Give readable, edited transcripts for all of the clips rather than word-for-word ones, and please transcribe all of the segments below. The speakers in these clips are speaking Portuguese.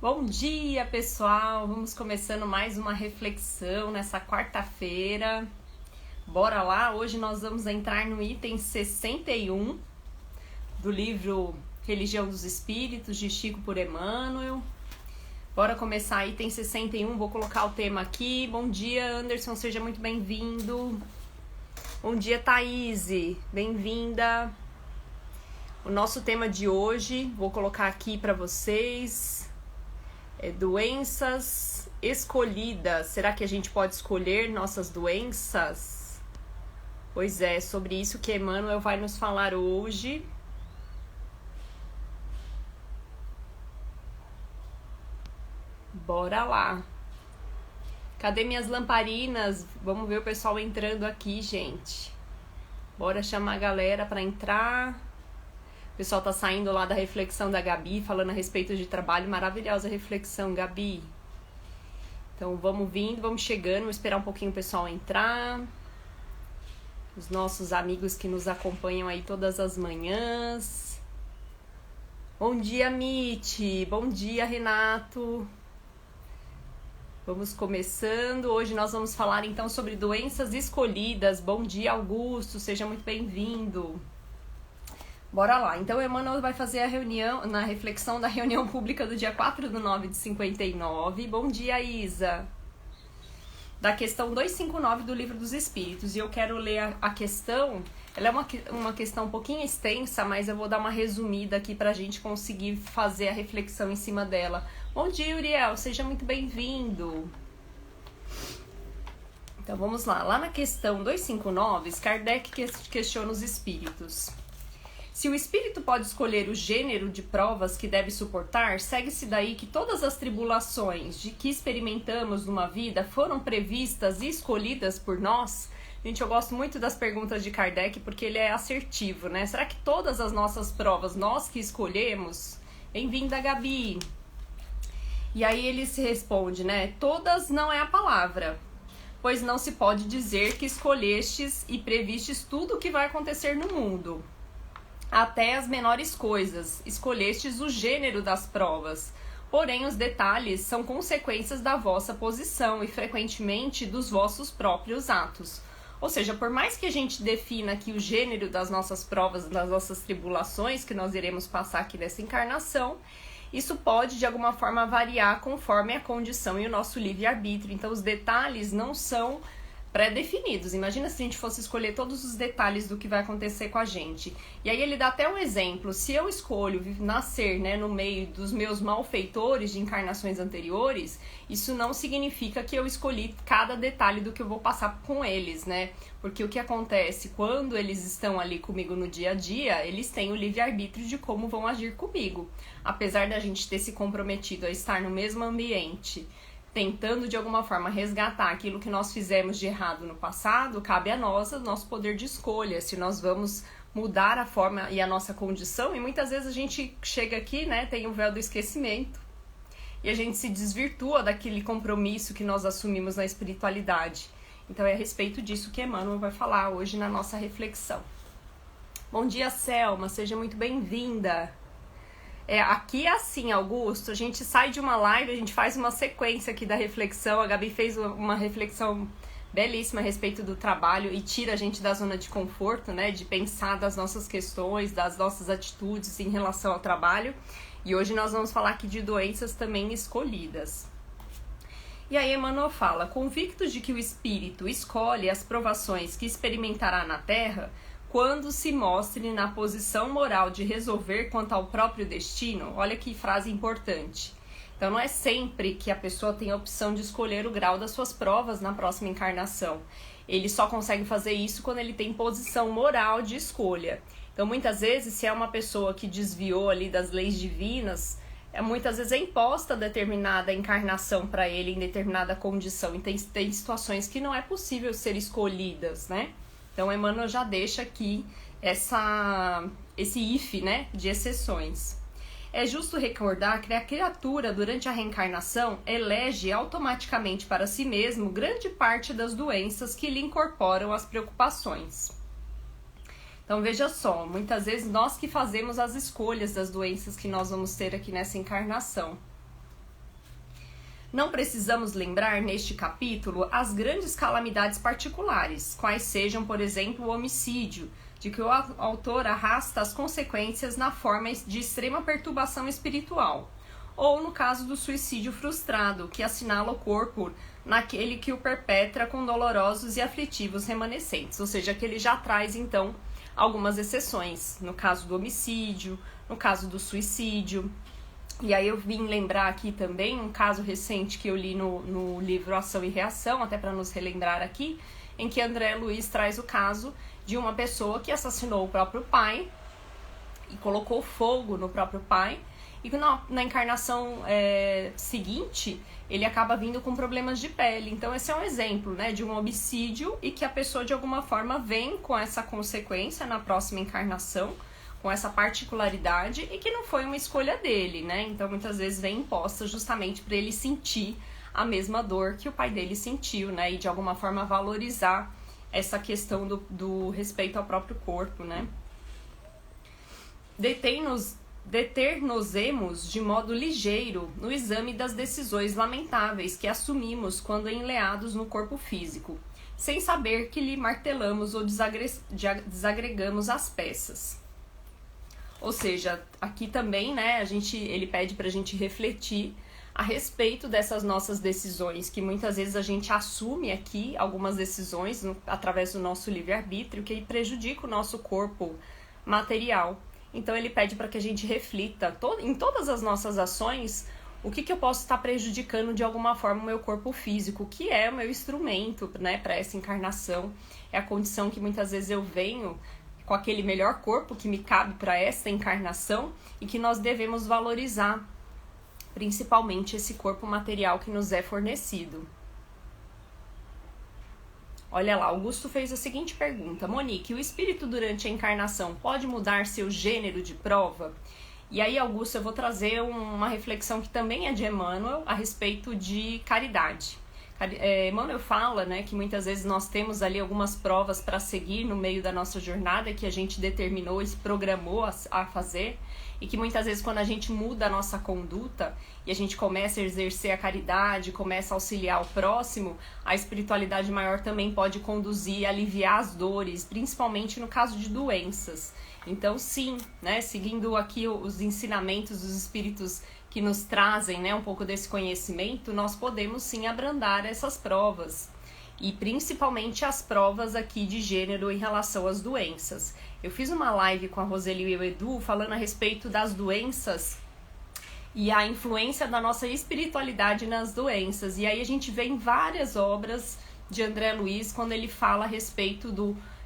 Bom dia, pessoal! Vamos começando mais uma reflexão nessa quarta-feira. Bora lá! Hoje nós vamos entrar no item 61 do livro Religião dos Espíritos, de Chico por Emmanuel. Bora começar item 61, vou colocar o tema aqui. Bom dia, Anderson, seja muito bem-vindo. Bom dia, Thaís, bem-vinda. O nosso tema de hoje, vou colocar aqui para vocês, é doenças escolhidas. Será que a gente pode escolher nossas doenças? Pois é, sobre isso que Emmanuel vai nos falar hoje. Bora lá. Cadê minhas lamparinas? Vamos ver o pessoal entrando aqui, gente. Bora chamar a galera para entrar. O pessoal tá saindo lá da reflexão da Gabi, falando a respeito de trabalho. Maravilhosa reflexão, Gabi. Então vamos vindo, vamos chegando, vou esperar um pouquinho o pessoal entrar. Os nossos amigos que nos acompanham aí todas as manhãs. Bom dia, Miti. Bom dia, Renato. Vamos começando. Hoje nós vamos falar então sobre doenças escolhidas. Bom dia, Augusto. Seja muito bem-vindo. Bora lá. Então, Emmanuel vai fazer a reunião, na reflexão da reunião pública do dia 4/9 de 59. Bom dia, Isa. Da questão 259 do Livro dos Espíritos. E eu quero ler a questão. Ela é uma questão um pouquinho extensa, mas eu vou dar uma resumida aqui pra gente conseguir fazer a reflexão em cima dela. Bom dia, Uriel. Seja muito bem-vindo. Então, vamos lá. Lá na questão 259, Kardec questiona os espíritos. Se o espírito pode escolher o gênero de provas que deve suportar, segue-se daí que todas as tribulações de que experimentamos numa vida foram previstas e escolhidas por nós? Gente, eu gosto muito das perguntas de Kardec porque ele é assertivo, né? Será que todas as nossas provas nós que escolhemos? Bem-vinda, Gabi! E aí ele se responde, né? Todas não é a palavra, pois não se pode dizer que escolhestes e previstes tudo o que vai acontecer no mundo. Até as menores coisas, escolhestes o gênero das provas, porém os detalhes são consequências da vossa posição e frequentemente dos vossos próprios atos. Ou seja, por mais que a gente defina aqui o gênero das nossas provas, das nossas tribulações que nós iremos passar aqui nessa encarnação, isso pode de alguma forma variar conforme a condição e o nosso livre-arbítrio. Então os detalhes não são pré-definidos. Imagina se a gente fosse escolher todos os detalhes do que vai acontecer com a gente. E aí ele dá até um exemplo. Se eu escolho nascer, né, no meio dos meus malfeitores de encarnações anteriores, isso não significa que eu escolhi cada detalhe do que eu vou passar com eles, né? Porque o que acontece quando eles estão ali comigo no dia a dia, eles têm o livre-arbítrio de como vão agir comigo. Apesar da gente ter se comprometido a estar no mesmo ambiente, tentando de alguma forma resgatar aquilo que nós fizemos de errado no passado, cabe a nós o nosso poder de escolha, se nós vamos mudar a forma e a nossa condição. E muitas vezes a gente chega aqui, né, tem o véu do esquecimento, e a gente se desvirtua daquele compromisso que nós assumimos na espiritualidade. Então é a respeito disso que Emmanuel vai falar hoje na nossa reflexão. Bom dia, Selma, seja muito bem-vinda. Aqui é assim, Augusto, a gente sai de uma live, a gente faz uma sequência aqui da reflexão. A Gabi fez uma reflexão belíssima a respeito do trabalho e tira a gente da zona de conforto, né, de pensar das nossas questões, das nossas atitudes em relação ao trabalho. E hoje nós vamos falar aqui de doenças também escolhidas. E aí Emmanuel fala: convictos de que o espírito escolhe as provações que experimentará na Terra, quando se mostre na posição moral de resolver quanto ao próprio destino. Olha que frase importante. Então não é sempre que a pessoa tem a opção de escolher o grau das suas provas na próxima encarnação. Ele só consegue fazer isso quando ele tem posição moral de escolha. Então muitas vezes, se é uma pessoa que desviou ali das leis divinas, muitas vezes é imposta determinada encarnação para ele em determinada condição. E tem situações que não é possível ser escolhidas, né? Então, Emmanuel já deixa aqui esse if, né, de exceções. É justo recordar que a criatura, durante a reencarnação, elege automaticamente para si mesmo grande parte das doenças que lhe incorporam as preocupações. Então veja só, muitas vezes nós que fazemos as escolhas das doenças que nós vamos ter aqui nessa encarnação. Não precisamos lembrar neste capítulo as grandes calamidades particulares, quais sejam, por exemplo, o homicídio, de que o autor arrasta as consequências na forma de extrema perturbação espiritual, ou no caso do suicídio frustrado, que assinala o corpo naquele que o perpetra com dolorosos e aflitivos remanescentes, ou seja, que ele já traz então algumas exceções, no caso do homicídio, no caso do suicídio. E aí eu vim lembrar aqui também um caso recente que eu li no livro Ação e Reação, até para nos relembrar aqui, em que André Luiz traz o caso de uma pessoa que assassinou o próprio pai e colocou fogo no próprio pai, e na encarnação seguinte ele acaba vindo com problemas de pele. Então esse é um exemplo, né, de um homicídio e que a pessoa de alguma forma vem com essa consequência na próxima encarnação, com essa particularidade, e que não foi uma escolha dele, né? Então muitas vezes vem imposta justamente para ele sentir a mesma dor que o pai dele sentiu, né? E de alguma forma valorizar essa questão do respeito ao próprio corpo, né? Deter-nos-emos de modo ligeiro no exame das decisões lamentáveis que assumimos quando enleados no corpo físico, sem saber que lhe martelamos ou desagregamos as peças. Ou seja, aqui também, né, ele pede pra gente refletir a respeito dessas nossas decisões, que muitas vezes a gente assume aqui algumas decisões através do nosso livre-arbítrio que prejudica o nosso corpo material. Então ele pede para que a gente reflita em todas as nossas ações o que eu posso estar prejudicando de alguma forma o meu corpo físico, que é o meu instrumento, né, para essa encarnação. É a condição que muitas vezes eu venho com aquele melhor corpo que me cabe para essa encarnação e que nós devemos valorizar, principalmente esse corpo material que nos é fornecido. Olha lá, Augusto fez a seguinte pergunta: Monique, o espírito durante a encarnação pode mudar seu gênero de prova? E aí, Augusto, eu vou trazer uma reflexão que também é de Emmanuel a respeito de caridade. Emmanuel fala, né, que muitas vezes nós temos ali algumas provas para seguir no meio da nossa jornada que a gente determinou e se programou a fazer, e que muitas vezes quando a gente muda a nossa conduta e a gente começa a exercer a caridade, começa a auxiliar o próximo, a espiritualidade maior também pode conduzir a aliviar as dores, principalmente no caso de doenças. Então sim, né, seguindo aqui os ensinamentos dos espíritos que nos trazem, né, um pouco desse conhecimento, nós podemos sim abrandar essas provas, e principalmente as provas aqui de gênero em relação às doenças. Eu fiz uma live com a Roseli e o Edu falando a respeito das doenças e a influência da nossa espiritualidade nas doenças, e aí a gente vê em várias obras de André Luiz quando ele fala a respeito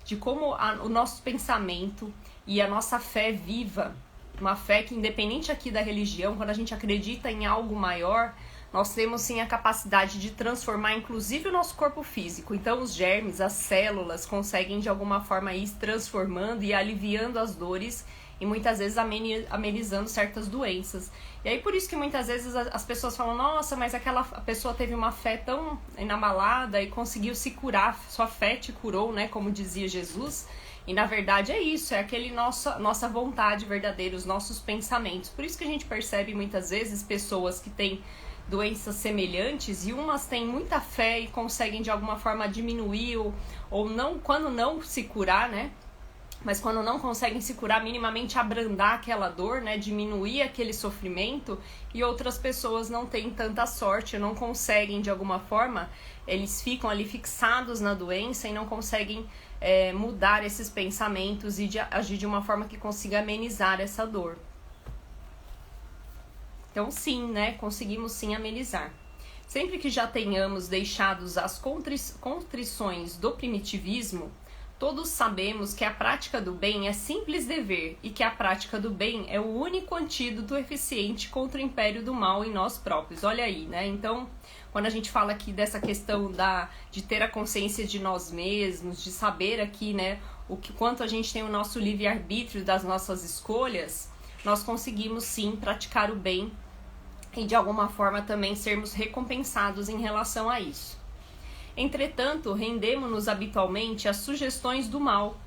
de como o nosso pensamento e a nossa fé viva, uma fé que, independente aqui da religião, quando a gente acredita em algo maior, nós temos sim a capacidade de transformar inclusive o nosso corpo físico. Então os germes, as células conseguem de alguma forma ir transformando e aliviando as dores e muitas vezes amenizando certas doenças. E aí por isso que muitas vezes as pessoas falam: nossa, mas a pessoa teve uma fé tão inabalada e conseguiu se curar, sua fé te curou, né, como dizia Jesus. E na verdade é isso, é aquele nossa vontade verdadeira, os nossos pensamentos. Por isso que a gente percebe muitas vezes pessoas que têm doenças semelhantes e umas têm muita fé e conseguem de alguma forma diminuir ou não, quando não se curar, né? Mas quando não conseguem se curar, minimamente abrandar aquela dor, né? Diminuir aquele sofrimento, e outras pessoas não têm tanta sorte, não conseguem de alguma forma, eles ficam ali fixados na doença e não conseguem mudar esses pensamentos e agir de uma forma que consiga amenizar essa dor. Então sim, né, conseguimos sim amenizar. Sempre que já tenhamos deixados as contrições do primitivismo, todos sabemos que a prática do bem é simples dever e que a prática do bem é o único antídoto eficiente contra o império do mal em nós próprios. Olha aí, né? Então, quando a gente fala aqui dessa questão de ter a consciência de nós mesmos, de saber aqui, né, quanto a gente tem o nosso livre-arbítrio das nossas escolhas, nós conseguimos sim praticar o bem e de alguma forma também sermos recompensados em relação a isso. Entretanto, rendemo-nos habitualmente às sugestões do mal,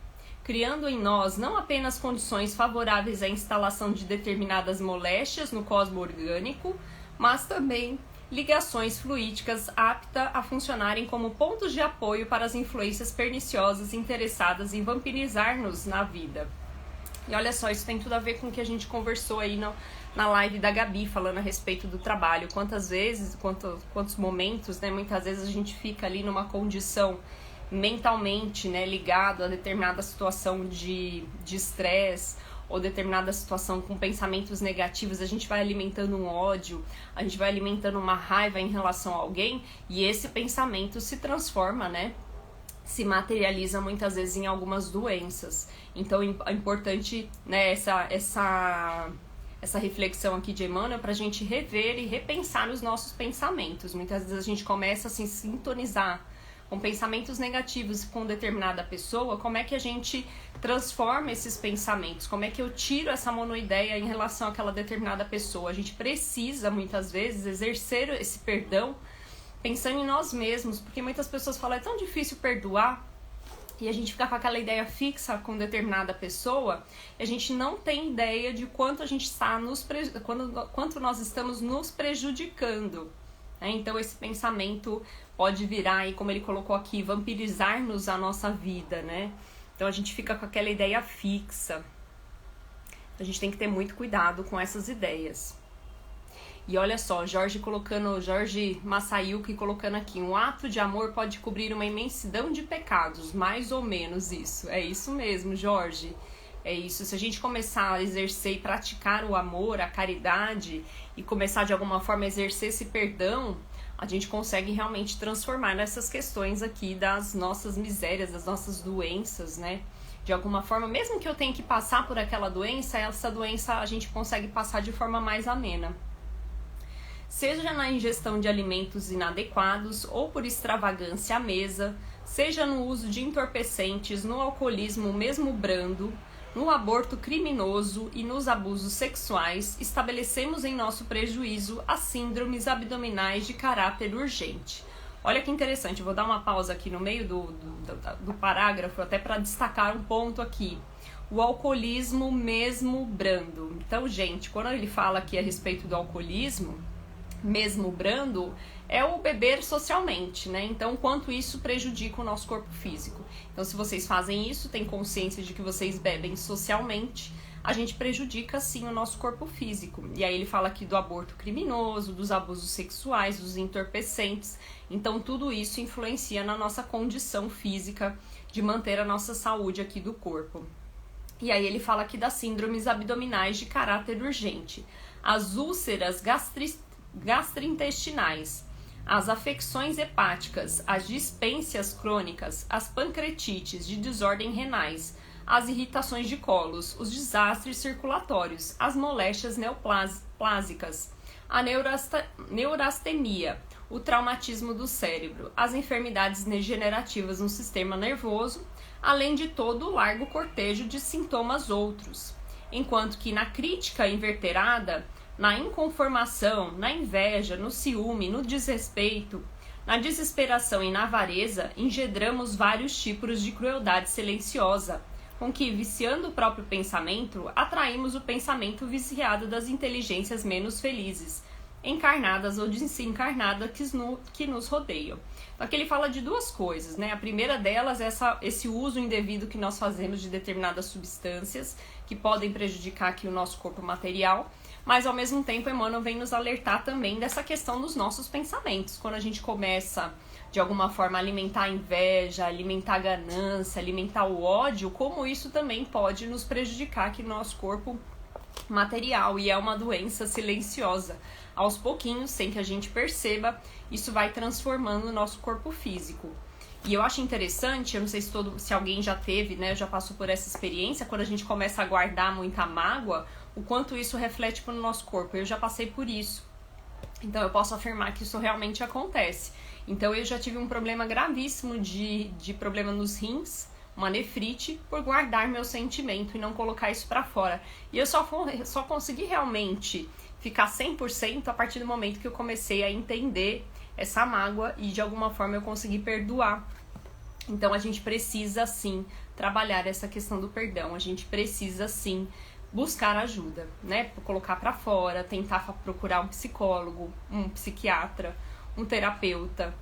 criando em nós não apenas condições favoráveis à instalação de determinadas moléstias no cosmo orgânico, mas também ligações fluídicas aptas a funcionarem como pontos de apoio para as influências perniciosas interessadas em vampirizar-nos na vida. E olha só, isso tem tudo a ver com o que a gente conversou aí na live da Gabi, falando a respeito do trabalho. Quantas vezes, quantos momentos, né? Muitas vezes a gente fica ali numa condição mentalmente, né, ligado a determinada situação de estresse, ou determinada situação com pensamentos negativos, a gente vai alimentando um ódio, a gente vai alimentando uma raiva em relação a alguém, e esse pensamento se transforma, né, se materializa muitas vezes em algumas doenças. Então é importante, né, essa reflexão aqui de Emmanuel para a gente rever e repensar os nossos pensamentos. Muitas vezes a gente começa a se sintonizar com pensamentos negativos com determinada pessoa. Como é que a gente transforma esses pensamentos? Como é que eu tiro essa monoideia em relação àquela determinada pessoa? A gente precisa, muitas vezes, exercer esse perdão pensando em nós mesmos, porque muitas pessoas falam, é tão difícil perdoar, e a gente fica com aquela ideia fixa com determinada pessoa, e a gente não tem ideia de quanto a gente está quanto nós estamos nos prejudicando. Então esse pensamento pode virar, e como ele colocou aqui, vampirizar-nos a nossa vida, né? Então a gente fica com aquela ideia fixa. A gente tem que ter muito cuidado com essas ideias. E olha só, Jorge Masayuki colocando aqui, um ato de amor pode cobrir uma imensidão de pecados, mais ou menos isso. É isso mesmo, Jorge. É isso, se a gente começar a exercer e praticar o amor, a caridade, e começar de alguma forma a exercer esse perdão, a gente consegue realmente transformar nessas questões aqui das nossas misérias, das nossas doenças, né? De alguma forma, mesmo que eu tenha que passar por aquela doença, essa doença a gente consegue passar de forma mais amena. Seja na ingestão de alimentos inadequados ou por extravagância à mesa, seja no uso de entorpecentes, no alcoolismo mesmo brando, no aborto criminoso e nos abusos sexuais, estabelecemos em nosso prejuízo as síndromes abdominais de caráter urgente. Olha que interessante, eu vou dar uma pausa aqui no meio do parágrafo, até para destacar um ponto aqui. O alcoolismo mesmo brando. Então, gente, quando ele fala aqui a respeito do alcoolismo mesmo brando, é o beber socialmente, né? Então, quanto isso prejudica o nosso corpo físico. Então, se vocês fazem isso, têm consciência de que vocês bebem socialmente, a gente prejudica, sim, o nosso corpo físico. E aí ele fala aqui do aborto criminoso, dos abusos sexuais, dos entorpecentes. Então, tudo isso influencia na nossa condição física de manter a nossa saúde aqui do corpo. E aí ele fala aqui das síndromes abdominais de caráter urgente. As úlceras gastrointestinais, as afecções hepáticas, as dispências crônicas, as pancreatites de desordem renais, as irritações de colos, os desastres circulatórios, as moléstias neoplásicas, a neurastenia, o traumatismo do cérebro, as enfermidades degenerativas no sistema nervoso, além de todo o largo cortejo de sintomas outros. Enquanto que na crítica inverterada, na inconformação, na inveja, no ciúme, no desrespeito, na desesperação e na avareza, engendramos vários tipos de crueldade silenciosa, com que, viciando o próprio pensamento, atraímos o pensamento viciado das inteligências menos felizes, encarnadas ou desencarnadas que nos rodeiam. Então aqui ele fala de duas coisas, né? A primeira delas é esse uso indevido que nós fazemos de determinadas substâncias que podem prejudicar aqui o nosso corpo material, mas ao mesmo tempo Emmanuel vem nos alertar também dessa questão dos nossos pensamentos. Quando a gente começa de alguma forma a alimentar a inveja, alimentar a ganância, alimentar o ódio, como isso também pode nos prejudicar aqui no nosso corpo material, e é uma doença silenciosa. Aos pouquinhos, sem que a gente perceba, isso vai transformando o nosso corpo físico. E eu acho interessante, eu não sei se alguém já teve, né, já passou por essa experiência, quando a gente começa a guardar muita mágoa, o quanto isso reflete no nosso corpo. Eu já passei por isso, então eu posso afirmar que isso realmente acontece. Então eu já tive um problema gravíssimo de problema nos rins, uma nefrite, por guardar meu sentimento e não colocar isso pra fora. E eu só consegui realmente ficar 100% a partir do momento que eu comecei a entender essa mágoa e de alguma forma eu consegui perdoar. Então a gente precisa sim trabalhar essa questão do perdão, a gente precisa sim buscar ajuda, né? Colocar pra fora, tentar procurar um psicólogo, um psiquiatra, um terapeuta.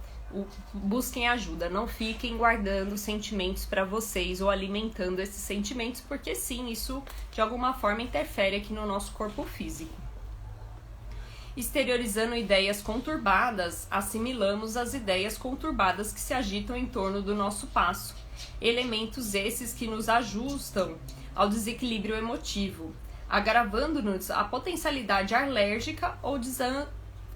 Busquem ajuda, não fiquem guardando sentimentos para vocês ou alimentando esses sentimentos, porque sim, isso de alguma forma interfere aqui no nosso corpo físico. Exteriorizando ideias conturbadas, assimilamos as ideias conturbadas que se agitam em torno do nosso passo. Elementos esses que nos ajustam ao desequilíbrio emotivo, agravando-nos a potencialidade alérgica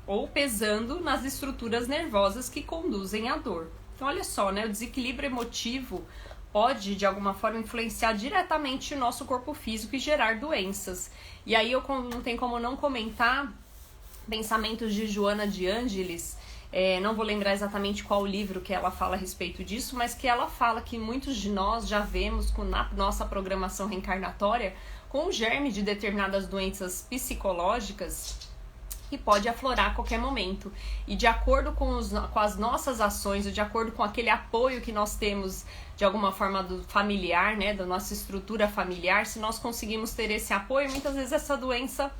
ou pesando nas estruturas nervosas que conduzem à dor. Então, olha só, né? O desequilíbrio emotivo pode, de alguma forma, influenciar diretamente o nosso corpo físico e gerar doenças. E aí eu não tenho como não comentar pensamentos de Joana de Ângeles, não vou lembrar exatamente qual livro que ela fala a respeito disso, mas que ela fala que muitos de nós já vemos na nossa programação reencarnatória com o germe de determinadas doenças psicológicas que pode aflorar a qualquer momento. E de acordo com as nossas ações, de acordo com aquele apoio que nós temos de alguma forma do familiar, né, da nossa estrutura familiar, se nós conseguimos ter esse apoio, muitas vezes essa doença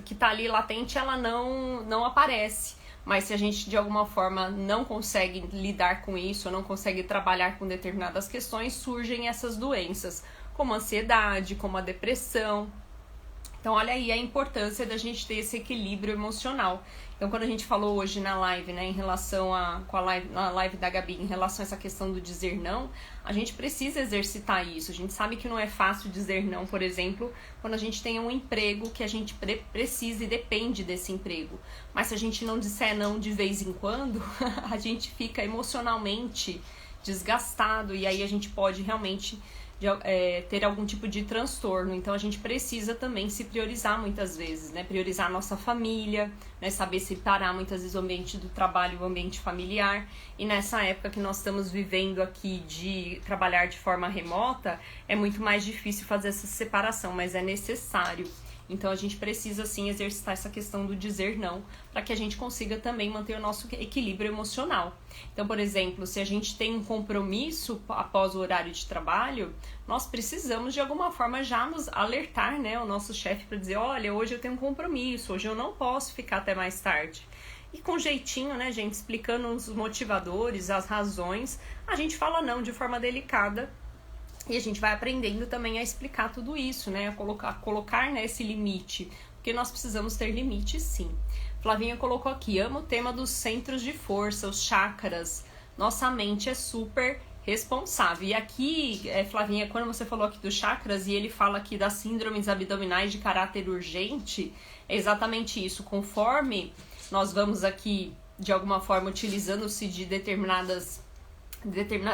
que está ali latente, ela não aparece. Mas se a gente de alguma forma não consegue lidar com isso, ou não consegue trabalhar com determinadas questões, surgem essas doenças, como a ansiedade, como a depressão. Então, olha aí a importância da gente ter esse equilíbrio emocional. Então, quando a gente falou hoje na live, né, em relação na live da Gabi, em relação a essa questão do dizer não, a gente precisa exercitar isso. A gente sabe que não é fácil dizer não, por exemplo, quando a gente tem um emprego que a gente precisa e depende desse emprego. Mas se a gente não disser não de vez em quando, a gente fica emocionalmente desgastado e aí a gente pode realmente ter algum tipo de transtorno. Então a gente precisa também se priorizar muitas vezes, né? Priorizar a nossa família, né? Saber separar muitas vezes o ambiente do trabalho e o ambiente familiar. E nessa época que nós estamos vivendo aqui de trabalhar de forma remota, é muito mais difícil fazer essa separação, mas é necessário. Então a gente precisa sim exercitar essa questão do dizer não, para que a gente consiga também manter o nosso equilíbrio emocional. Então, por exemplo, se a gente tem um compromisso após o horário de trabalho, nós precisamos de alguma forma já nos alertar, né, o nosso chefe para dizer, olha, hoje eu tenho um compromisso, hoje eu não posso ficar até mais tarde. E com jeitinho, né, gente, explicando os motivadores, as razões, a gente fala não de forma delicada. E a gente vai aprendendo também a explicar tudo isso, né? A colocar né, esse limite. Porque nós precisamos ter limite, sim. Flavinha colocou aqui, amo o tema dos centros de força, os chakras. Nossa mente é super responsável. E aqui, Flavinha, quando você falou aqui dos chakras e ele fala aqui das síndromes abdominais de caráter urgente, é exatamente isso. Conforme nós vamos aqui, de alguma forma, utilizando-se de determinados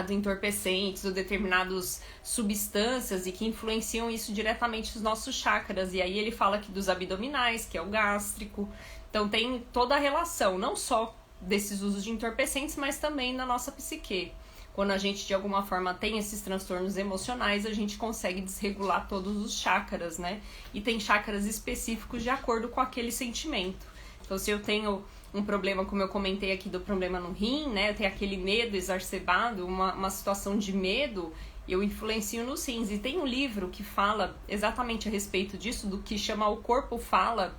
entorpecentes ou determinadas substâncias e que influenciam isso diretamente nos nossos chakras. E aí ele fala aqui dos abdominais, que é o gástrico. Então tem toda a relação, não só desses usos de entorpecentes, mas também na nossa psique. Quando a gente de alguma forma tem esses transtornos emocionais, a gente consegue desregular todos os chakras, né? E tem chakras específicos de acordo com aquele sentimento. Então se eu tenho um problema, como eu comentei aqui, do problema no rim, né? Eu tenho aquele medo exacerbado, uma situação de medo, eu influencio nos rins. E tem um livro que fala exatamente a respeito disso, do que chama O Corpo Fala.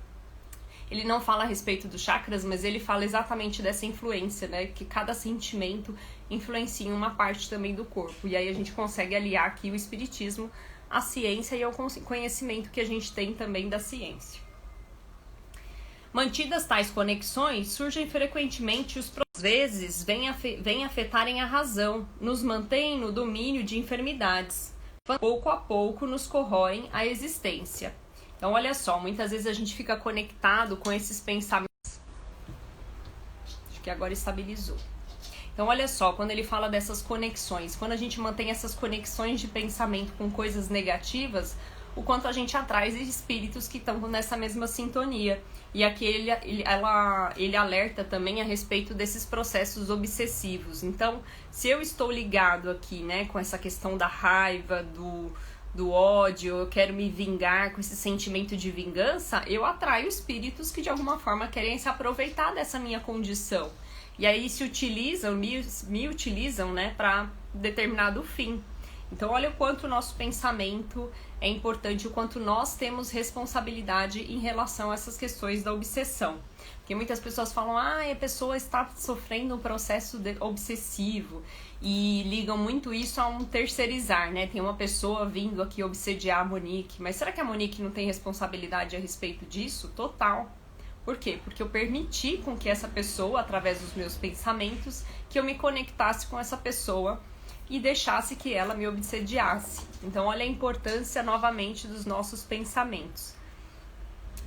Ele não fala a respeito dos chakras, mas ele fala exatamente dessa influência, né? Que cada sentimento influencia em uma parte também do corpo. E aí a gente consegue aliar aqui o espiritismo à ciência e ao conhecimento que a gente tem também da ciência. Mantidas tais conexões, surgem frequentemente os às vezes vêm afetarem a razão, nos mantêm no domínio de enfermidades, pouco a pouco nos corroem a existência. Então olha só, muitas vezes a gente fica conectado com esses pensamentos. Acho que agora estabilizou. Então olha só, quando ele fala dessas conexões, quando a gente mantém essas conexões de pensamento com coisas negativas, o quanto a gente atrai espíritos que estão nessa mesma sintonia. E aqui ele alerta também a respeito desses processos obsessivos. Então, se eu estou ligado aqui, né, com essa questão da raiva, do ódio, eu quero me vingar com esse sentimento de vingança, eu atraio espíritos que de alguma forma querem se aproveitar dessa minha condição. E aí se utilizam, me utilizam, né, para determinado fim. Então olha o quanto o nosso pensamento é importante, o quanto nós temos responsabilidade em relação a essas questões da obsessão. Porque muitas pessoas falam, a pessoa está sofrendo um processo obsessivo e ligam muito isso a um terceirizar, né? Tem uma pessoa vindo aqui obsediar a Monique, mas será que a Monique não tem responsabilidade a respeito disso? Total. Por quê? Porque eu permiti com que essa pessoa, através dos meus pensamentos, que eu me conectasse com essa pessoa e deixasse que ela me obsediasse. Então, olha a importância, novamente, dos nossos pensamentos.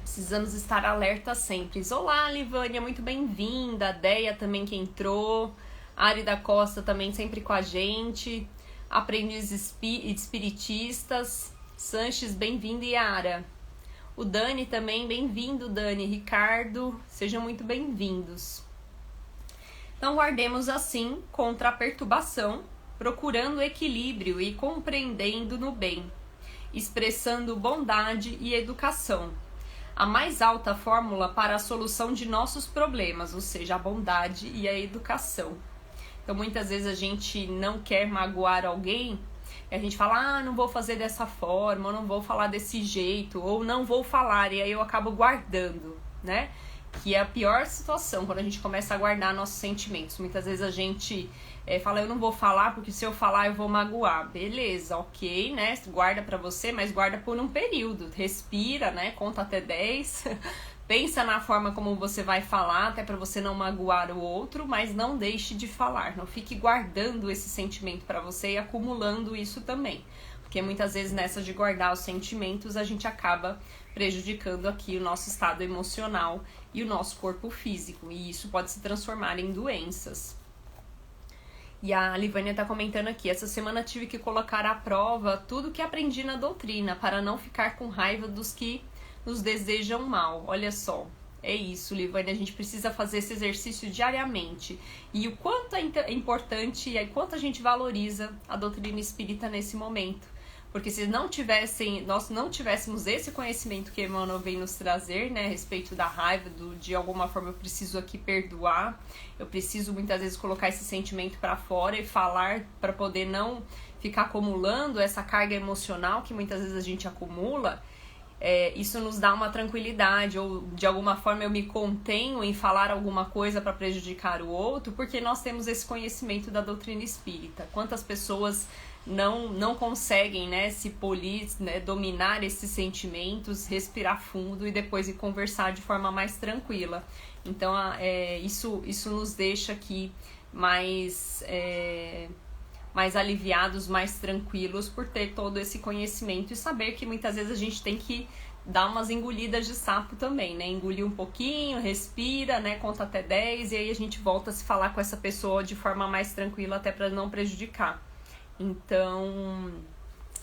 Precisamos estar alerta sempre. Olá, Livânia, muito bem-vinda. A Deia também que entrou. Ari da Costa também sempre com a gente. Aprendizes espiritistas. Sanches, bem-vindo, Yara. O Dani também, bem-vindo, Dani. Ricardo, sejam muito bem-vindos. Então, guardemos assim contra a perturbação, procurando equilíbrio e compreendendo no bem, expressando bondade e educação. A mais alta fórmula para a solução de nossos problemas, ou seja, a bondade e a educação. Então, muitas vezes a gente não quer magoar alguém, e a gente fala, não vou fazer dessa forma, ou não vou falar desse jeito, ou não vou falar, e aí eu acabo guardando, né? Que é a pior situação, quando a gente começa a guardar nossos sentimentos. Muitas vezes a gente fala, eu não vou falar, porque se eu falar eu vou magoar. Beleza, ok, né? Guarda pra você, mas guarda por um período. Respira, né? Conta até 10. Pensa na forma como você vai falar, até pra você não magoar o outro, mas não deixe de falar. Não fique guardando esse sentimento pra você e acumulando isso também. Porque muitas vezes nessa de guardar os sentimentos, a gente acaba prejudicando aqui o nosso estado emocional e o nosso corpo físico. E isso pode se transformar em doenças. E a Livânia tá comentando aqui, essa semana tive que colocar à prova tudo que aprendi na doutrina, para não ficar com raiva dos que nos desejam mal. Olha só, é isso, Livânia, a gente precisa fazer esse exercício diariamente. E o quanto é importante e o quanto a gente valoriza a doutrina espírita nesse momento. Porque se nós não tivéssemos esse conhecimento que Emmanuel vem nos trazer, né, a respeito da raiva, de alguma forma eu preciso aqui perdoar, eu preciso muitas vezes colocar esse sentimento para fora e falar para poder não ficar acumulando essa carga emocional que muitas vezes a gente acumula, isso nos dá uma tranquilidade, ou de alguma forma eu me contenho em falar alguma coisa para prejudicar o outro, porque nós temos esse conhecimento da doutrina espírita. Quantas pessoas não conseguem, né, se polir, né, dominar esses sentimentos, respirar fundo e depois ir conversar de forma mais tranquila. Então, isso nos deixa aqui mais aliviados, mais tranquilos por ter todo esse conhecimento e saber que muitas vezes a gente tem que dar umas engolidas de sapo também, né? Engolir um pouquinho, respira, né? Conta até 10 e aí a gente volta a se falar com essa pessoa de forma mais tranquila até para não prejudicar. Então,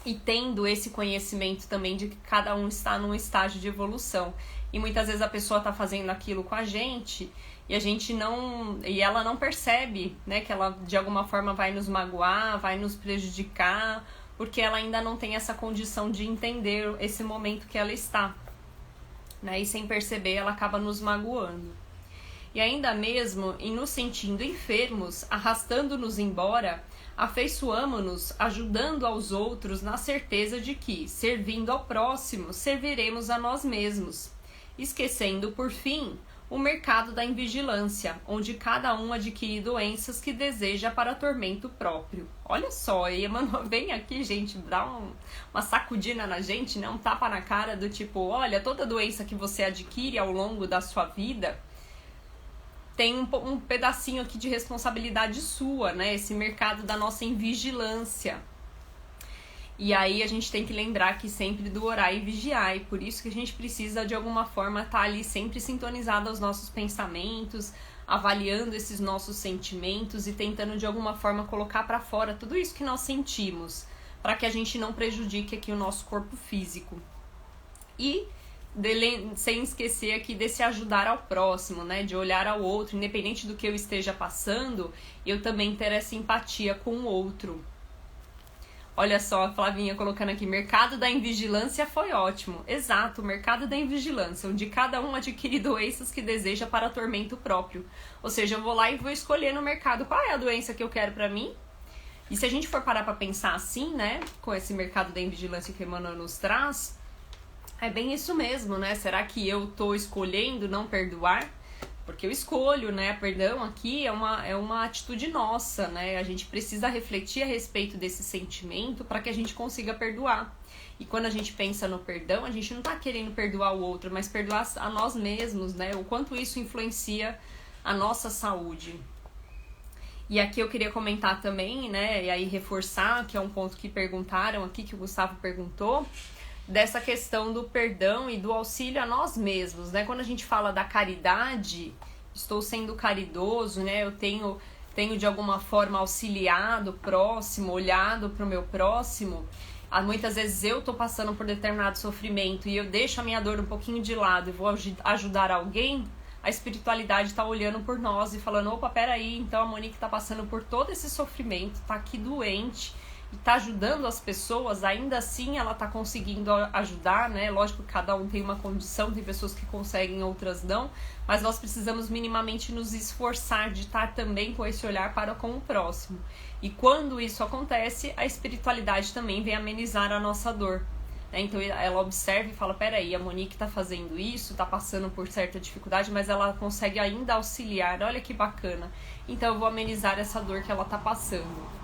e tendo esse conhecimento também de que cada um está num estágio de evolução. E muitas vezes a pessoa está fazendo aquilo com a gente e ela não percebe, né, que ela de alguma forma vai nos magoar, vai nos prejudicar, porque ela ainda não tem essa condição de entender esse momento que ela está, né? E sem perceber ela acaba nos magoando. E ainda mesmo em nos sentindo enfermos, arrastando-nos embora, afeiçoamo-nos ajudando aos outros na certeza de que, servindo ao próximo, serviremos a nós mesmos, esquecendo, por fim, o mercado da invigilância, onde cada um adquire doenças que deseja para tormento próprio. Olha só, e Emmanuel vem aqui, gente, dá uma sacudida na gente, né? Um tapa na cara do tipo, olha, toda doença que você adquire ao longo da sua vida tem um pedacinho aqui de responsabilidade sua, né? Esse mercado da nossa invigilância. E aí a gente tem que lembrar aqui sempre do orar e vigiar, e por isso que a gente precisa de alguma forma estar ali sempre sintonizado aos nossos pensamentos, avaliando esses nossos sentimentos e tentando de alguma forma colocar para fora tudo isso que nós sentimos, para que a gente não prejudique aqui o nosso corpo físico. E sem esquecer aqui desse ajudar ao próximo, né? De olhar ao outro, independente do que eu esteja passando, eu também ter essa empatia com o outro. Olha só, a Flavinha colocando aqui, mercado da invigilância foi ótimo. Exato, o mercado da invigilância, onde cada um adquire doenças que deseja para tormento próprio. Ou seja, eu vou lá e vou escolher no mercado qual é a doença que eu quero para mim. E se a gente for parar para pensar assim, né, com esse mercado da invigilância que Emmanuel nos traz, é bem isso mesmo, né? Será que eu tô escolhendo não perdoar? Porque eu escolho, né? Perdão aqui é uma atitude nossa, né? A gente precisa refletir a respeito desse sentimento para que a gente consiga perdoar. E quando a gente pensa no perdão, a gente não tá querendo perdoar o outro, mas perdoar a nós mesmos, né? O quanto isso influencia a nossa saúde. E aqui eu queria comentar também, né? E aí reforçar, que é um ponto que perguntaram aqui, que o Gustavo perguntou, dessa questão do perdão e do auxílio a nós mesmos, né? Quando a gente fala da caridade, estou sendo caridoso, né? Eu tenho de alguma forma auxiliado o próximo, olhado para o meu próximo. Muitas vezes eu tô passando por determinado sofrimento e eu deixo a minha dor um pouquinho de lado e vou ajudar alguém, a espiritualidade tá olhando por nós e falando, opa, peraí, então a Monique tá passando por todo esse sofrimento, tá aqui doente, e tá ajudando as pessoas, ainda assim ela tá conseguindo ajudar, né? Lógico que cada um tem uma condição, tem pessoas que conseguem, outras não, mas nós precisamos minimamente nos esforçar de estar também com esse olhar para com o próximo. E quando isso acontece, a espiritualidade também vem amenizar a nossa dor. Então ela observa e fala, peraí, a Monique tá fazendo isso, tá passando por certa dificuldade, mas ela consegue ainda auxiliar, olha que bacana. Então eu vou amenizar essa dor que ela tá passando.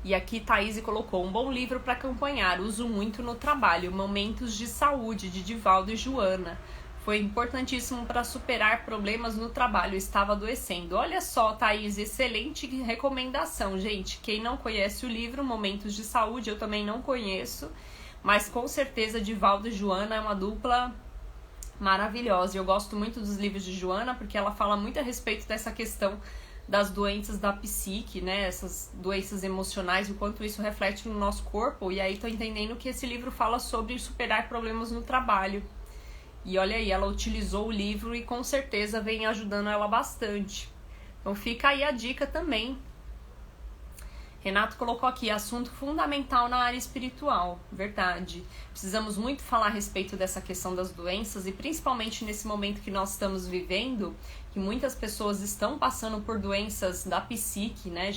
E aqui Thaís colocou um bom livro para acompanhar, uso muito no trabalho, Momentos de Saúde, de Divaldo e Joana. Foi importantíssimo para superar problemas no trabalho, estava adoecendo. Olha só, Thaís, excelente recomendação, gente. Quem não conhece o livro Momentos de Saúde, eu também não conheço, mas com certeza Divaldo e Joana é uma dupla maravilhosa. Eu gosto muito dos livros de Joana porque ela fala muito a respeito dessa questão das doenças da psique, né, essas doenças emocionais, o quanto isso reflete no nosso corpo, e aí tô entendendo que esse livro fala sobre superar problemas no trabalho. E olha aí, ela utilizou o livro e com certeza vem ajudando ela bastante. Então fica aí a dica também. Renato colocou aqui, assunto fundamental na área espiritual, verdade. Precisamos muito falar a respeito dessa questão das doenças e principalmente nesse momento que nós estamos vivendo, que muitas pessoas estão passando por doenças da psique, né?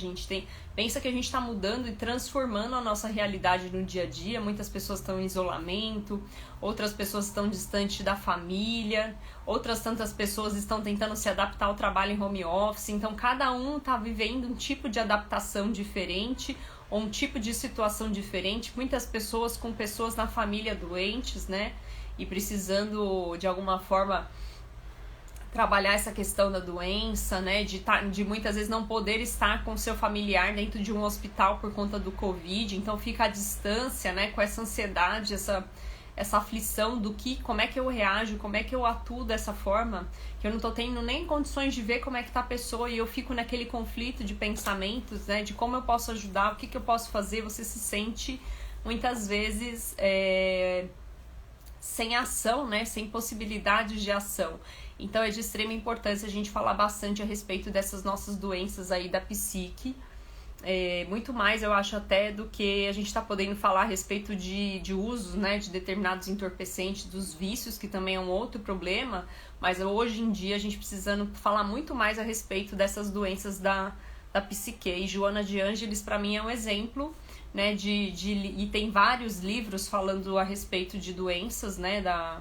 Pensa que a gente está mudando e transformando a nossa realidade no dia a dia. Muitas pessoas estão em isolamento, outras pessoas estão distante da família, outras tantas pessoas estão tentando se adaptar ao trabalho em home office. Então cada um está vivendo um tipo de adaptação diferente ou um tipo de situação diferente. Muitas pessoas com pessoas na família doentes, né? E precisando de alguma forma trabalhar essa questão da doença, né, de muitas vezes não poder estar com seu familiar dentro de um hospital por conta do Covid, então fica à distância, né, com essa ansiedade, essa aflição do como é que eu reajo, como é que eu atuo dessa forma, que eu não tô tendo nem condições de ver como é que tá a pessoa e eu fico naquele conflito de pensamentos, né, de como eu posso ajudar, o que eu posso fazer, você se sente muitas vezes sem ação, né, sem possibilidades de ação. Então é de extrema importância a gente falar bastante a respeito dessas nossas doenças aí da psique. Muito mais, eu acho, até do que a gente está podendo falar a respeito de usos, né, de determinados entorpecentes, dos vícios, que também é um outro problema. Mas hoje em dia a gente precisando falar muito mais a respeito dessas doenças da psique. E Joana de Ângeles, para mim, é um exemplo, né, e tem vários livros falando a respeito de doenças, né, da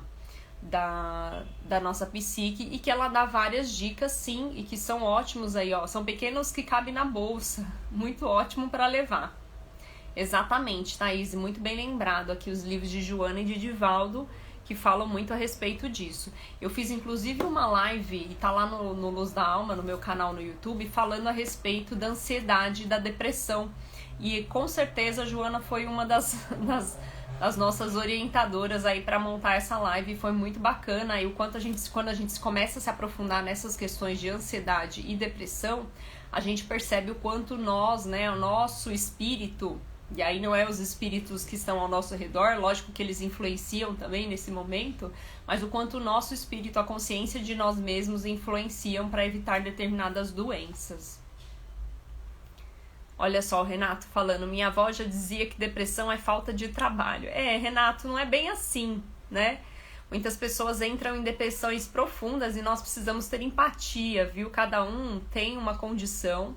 nossa psique, e que ela dá várias dicas, sim, e que são ótimos aí, ó, são pequenos que cabem na bolsa, muito ótimo para levar. Exatamente, Thaís, muito bem lembrado aqui os livros de Joana e de Divaldo, que falam muito a respeito disso. Eu fiz inclusive uma live, e tá lá no Luz da Alma, no meu canal no YouTube, falando a respeito da ansiedade e da depressão, e com certeza a Joana foi uma das nossas orientadoras aí para montar essa live, foi muito bacana. E o quanto quando a gente começa a se aprofundar nessas questões de ansiedade e depressão, a gente percebe o quanto nós, né, o nosso espírito, e aí não é os espíritos que estão ao nosso redor, lógico que eles influenciam também nesse momento, mas o quanto o nosso espírito, a consciência de nós mesmos influenciam para evitar determinadas doenças. Olha só o Renato falando, minha avó já dizia que depressão é falta de trabalho. Renato, não é bem assim, né? Muitas pessoas entram em depressões profundas e nós precisamos ter empatia, viu? Cada um tem uma condição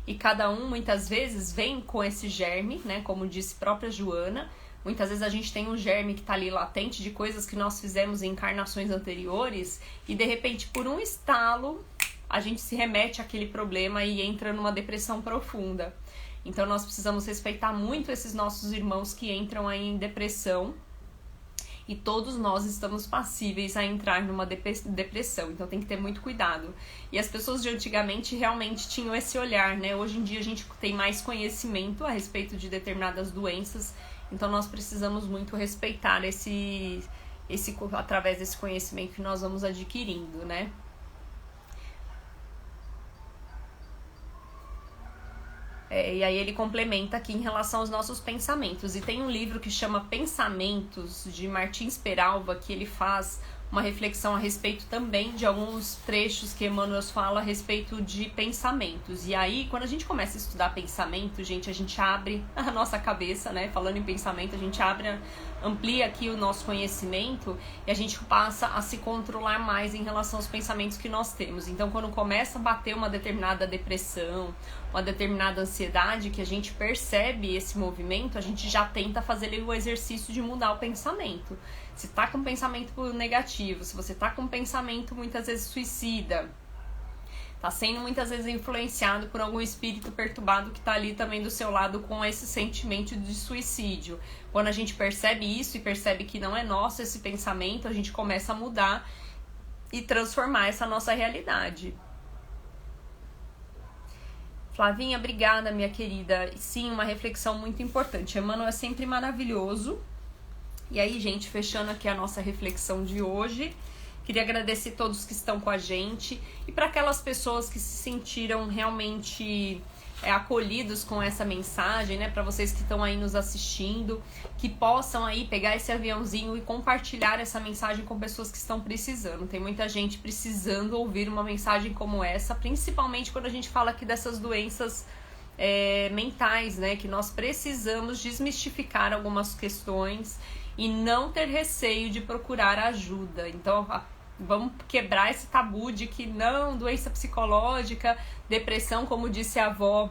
e cada um muitas vezes vem com esse germe, né, como disse própria Joana. Muitas vezes a gente tem um germe que está ali latente de coisas que nós fizemos em encarnações anteriores e de repente por um estalo a gente se remete àquele problema e entra numa depressão profunda. Então nós precisamos respeitar muito esses nossos irmãos que entram aí em depressão e todos nós estamos passíveis a entrar numa depressão, então tem que ter muito cuidado. E as pessoas de antigamente realmente tinham esse olhar, né? Hoje em dia a gente tem mais conhecimento a respeito de determinadas doenças, então nós precisamos muito respeitar esse através desse conhecimento que nós vamos adquirindo, né? E aí ele complementa aqui em relação aos nossos pensamentos. E tem um livro que chama Pensamentos, de Martins Peralva, que ele faz uma reflexão a respeito também de alguns trechos que Emmanuel fala a respeito de pensamentos. E aí, quando a gente começa a estudar pensamento, gente, a gente abre a nossa cabeça, né? Falando em pensamento, a gente amplia aqui o nosso conhecimento e a gente passa a se controlar mais em relação aos pensamentos que nós temos. Então, quando começa a bater uma determinada depressão, uma determinada ansiedade, que a gente percebe esse movimento, a gente já tenta fazer o exercício de mudar o pensamento. Se tá com um pensamento negativo, se você tá com um pensamento muitas vezes suicida, tá sendo muitas vezes influenciado por algum espírito perturbado que tá ali também do seu lado com esse sentimento de suicídio. Quando a gente percebe isso e percebe que não é nosso esse pensamento, a gente começa a mudar e transformar essa nossa realidade. Flavinha, obrigada, minha querida. Sim, uma reflexão muito importante. Emmanuel é sempre maravilhoso. E aí, gente, fechando aqui a nossa reflexão de hoje, queria agradecer a todos que estão com a gente e para aquelas pessoas que se sentiram realmente acolhidos com essa mensagem, né? Para vocês que estão aí nos assistindo, que possam aí pegar esse aviãozinho e compartilhar essa mensagem com pessoas que estão precisando. Tem muita gente precisando ouvir uma mensagem como essa, principalmente quando a gente fala aqui dessas doenças mentais, né? Que nós precisamos desmistificar algumas questões e não ter receio de procurar ajuda. Então, vamos quebrar esse tabu de que não, doença psicológica, depressão, como disse a avó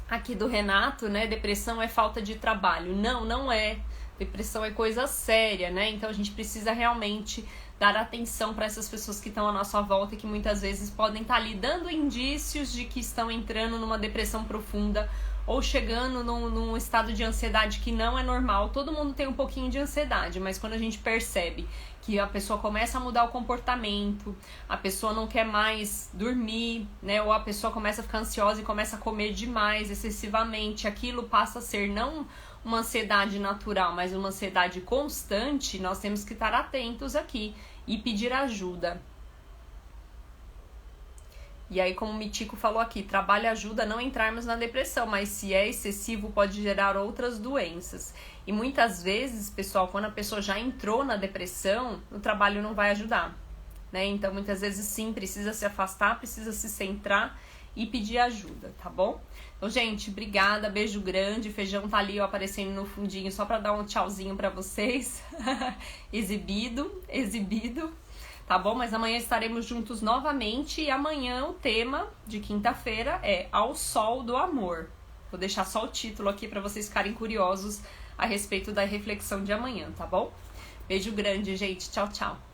aqui do Renato, né? Depressão é falta de trabalho. Não, não é. Depressão é coisa séria, né? Então a gente precisa realmente dar atenção para essas pessoas que estão à nossa volta e que muitas vezes podem estar ali dando indícios de que estão entrando numa depressão profunda ou chegando num estado de ansiedade que não é normal. Todo mundo tem um pouquinho de ansiedade, mas quando a gente percebe que a pessoa começa a mudar o comportamento, a pessoa não quer mais dormir, né? Ou a pessoa começa a ficar ansiosa e começa a comer demais, excessivamente, aquilo passa a ser não uma ansiedade natural, mas uma ansiedade constante, nós temos que estar atentos aqui e pedir ajuda. E aí, como o Mitico falou aqui, trabalho ajuda a não entrarmos na depressão, mas se é excessivo pode gerar outras doenças. E muitas vezes, pessoal, quando a pessoa já entrou na depressão, o trabalho não vai ajudar, né? Então, muitas vezes sim, precisa se afastar, precisa se centrar e pedir ajuda, tá bom? Então, gente, obrigada, beijo grande, Feijão tá ali ó, aparecendo no fundinho só pra dar um tchauzinho pra vocês, exibido, tá bom? Mas amanhã estaremos juntos novamente e amanhã o tema de quinta-feira é Ao Sol do Amor. Vou deixar só o título aqui pra vocês ficarem curiosos a respeito da reflexão de amanhã, tá bom? Beijo grande, gente, tchau, tchau.